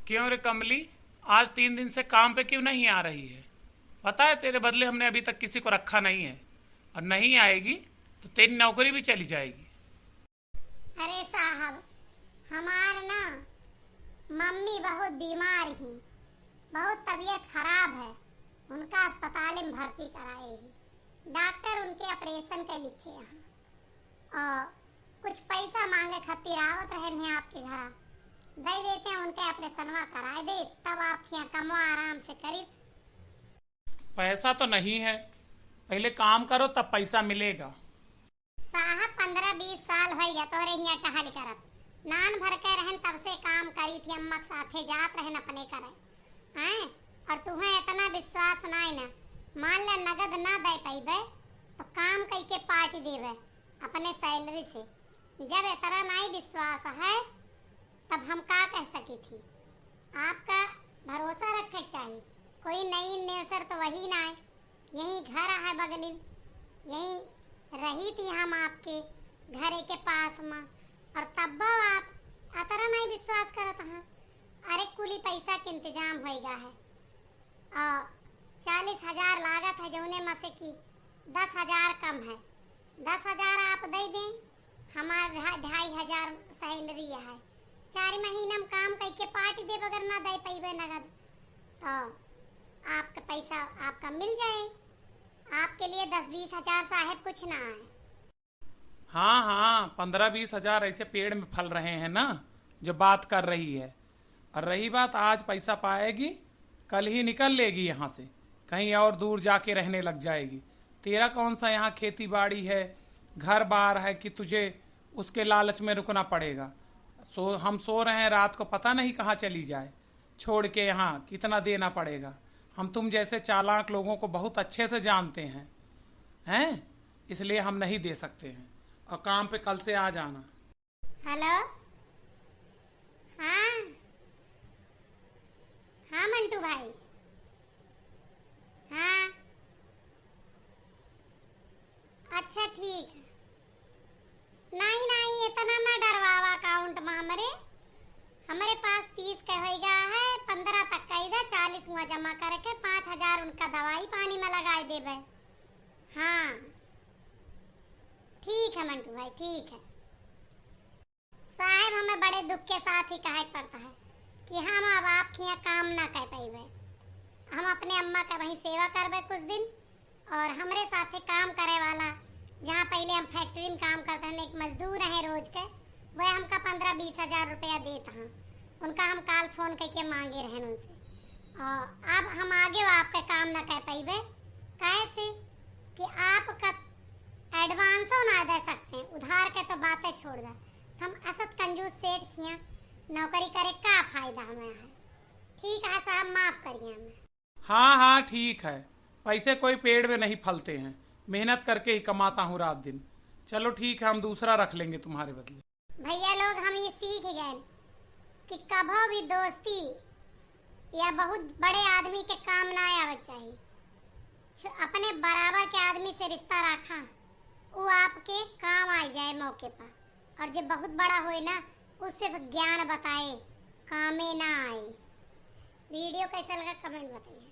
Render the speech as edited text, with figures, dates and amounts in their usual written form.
क्यों रे कमली, आज 3 दिन से काम पे क्यों नहीं आ रही है? पता है तेरे बदले हमने अभी तक किसी को रखा नहीं है, और नहीं आएगी तो तेरी नौकरी भी चली जाएगी। अरे साहब, हमार ना मम्मी बहुत बीमार ही, बहुत तबीयत खराब है। उनका अस्पताल में भर्ती कराए ही। डॉक्टर उनके ऑपरेशन के लिखे हैं और कुछ पैसा मांगे खातिर आवत रहे आपके घर। दे देते हैं, उनके ऑपरेशनवा कराए दे, तब आप यहाँ कमो आराम से करी। पैसा तो नहीं है, पहले काम करो तब पैसा मिलेगा। साहब 15-20 साल हो गया तोरे यहाँ टहल करत, नान भर के रहन तब से काम करी थी। अम्मा के साथे जात रहन अपने करे हैं, और तुम्हें इतना विश्वास नहीं ना। मान ले नगद ना दे पाइबे तो काम कई के पार्टी देवे अपने सैलरी से। जब इतना नहीं विश्वास है तब हम का कह सकी थी। आपका भरोसा रखे चाहिए। कोई नई नेसर तो वही ना है, यही घर है बगली, यही रही थी हम आपके घरे के पास में, और तब आप अतरा नहीं विश्वास करत हैं। अरे कुली पैसा के इंतजाम होएगा है और 40,000 लागत है, जौने में से की 10,000 कम है। 10,000 आप दे दें, हमारे 2,500 सैलरी है। 4 महीना में काम करके पार्टी दे, अगर ना दे पैबे नगद तो आपका पैसा आपका मिल जाए। आपके लिए 10-20 हजार साहब कुछ ना है। हाँ हाँ, 15-20 हजार ऐसे पेड़ में फल रहे हैं ना जो बात कर रही है। और रही बात, आज पैसा पाएगी कल ही निकल लेगी यहाँ से, कहीं और दूर जाके रहने लग जाएगी। तेरा कौन सा यहाँ खेती बाड़ी है, घर बार है कि तुझे उसके लालच में रुकना पड़ेगा। हम सो रहे हैं रात को, पता नहीं कहाँ चली जाए छोड़ के। यहाँ कितना देना पड़ेगा। हम तुम जैसे चालाक लोगों को बहुत अच्छे से जानते हैं, इसलिए हम नहीं दे सकते हैं। और काम पे कल से आ जाना। हेलो, हाँ हाँ मंटू भाई, हाँ अच्छा ठीक है। नहीं नहीं, इतना ना डरवावा। अकाउंट में हमारे पास 30 का होएगा है, 15 तक का इधर 40 हुआ जमा करके 5,000 उनका दवाई पानी में लगाए देवे। हाँ ठीक है मंटू भाई, ठीक है। साहब हमें बड़े दुख के साथ ही कहे पड़ता है कि हम अब आपके यहाँ काम ना कर पाइबे। हम अपने अम्मा का वहीं सेवा करबे कुछ दिन, और हमारे साथे काम करे वाला, जहाँ पहले हम फैक्ट्री में काम करते हैं, एक मजदूर है रोज के, वह हमका 15-20 हजार रुपया देता हैं। उनका हम काल फोन करके मांगे रहे उनसे। और अब हम आगे आपका काम ना कर पाइबे, कैसे कि आपका एडवांसो ना दे सकते हैं। उधार के तो बातें छोड़ दे, हम असत कंजूस सेठ खिया नौकरी करे का फायदा हमें है। ठीक है साहब, माफ करिए हमें। हाँ हाँ ठीक है, पैसे कोई पेड़ में नहीं फलते हैं, मेहनत करके ही कमाता हूँ रात दिन। चलो ठीक है, हम दूसरा रख लेंगे तुम्हारे बदले। भैया लोग हम ये सीख गए कि कभो भी दोस्ती या बहुत बड़े आदमी के काम ना आवे चाहिए। अपने बराबर के आदमी से रिश्ता रखा, वो आपके काम आ जाए मौके पर। और जो बहुत बड़ा होए ना, वो सिर्फ ज्ञान बताए, कामे ना आए। वीडियो कैसा लगा कमेंट बताइए।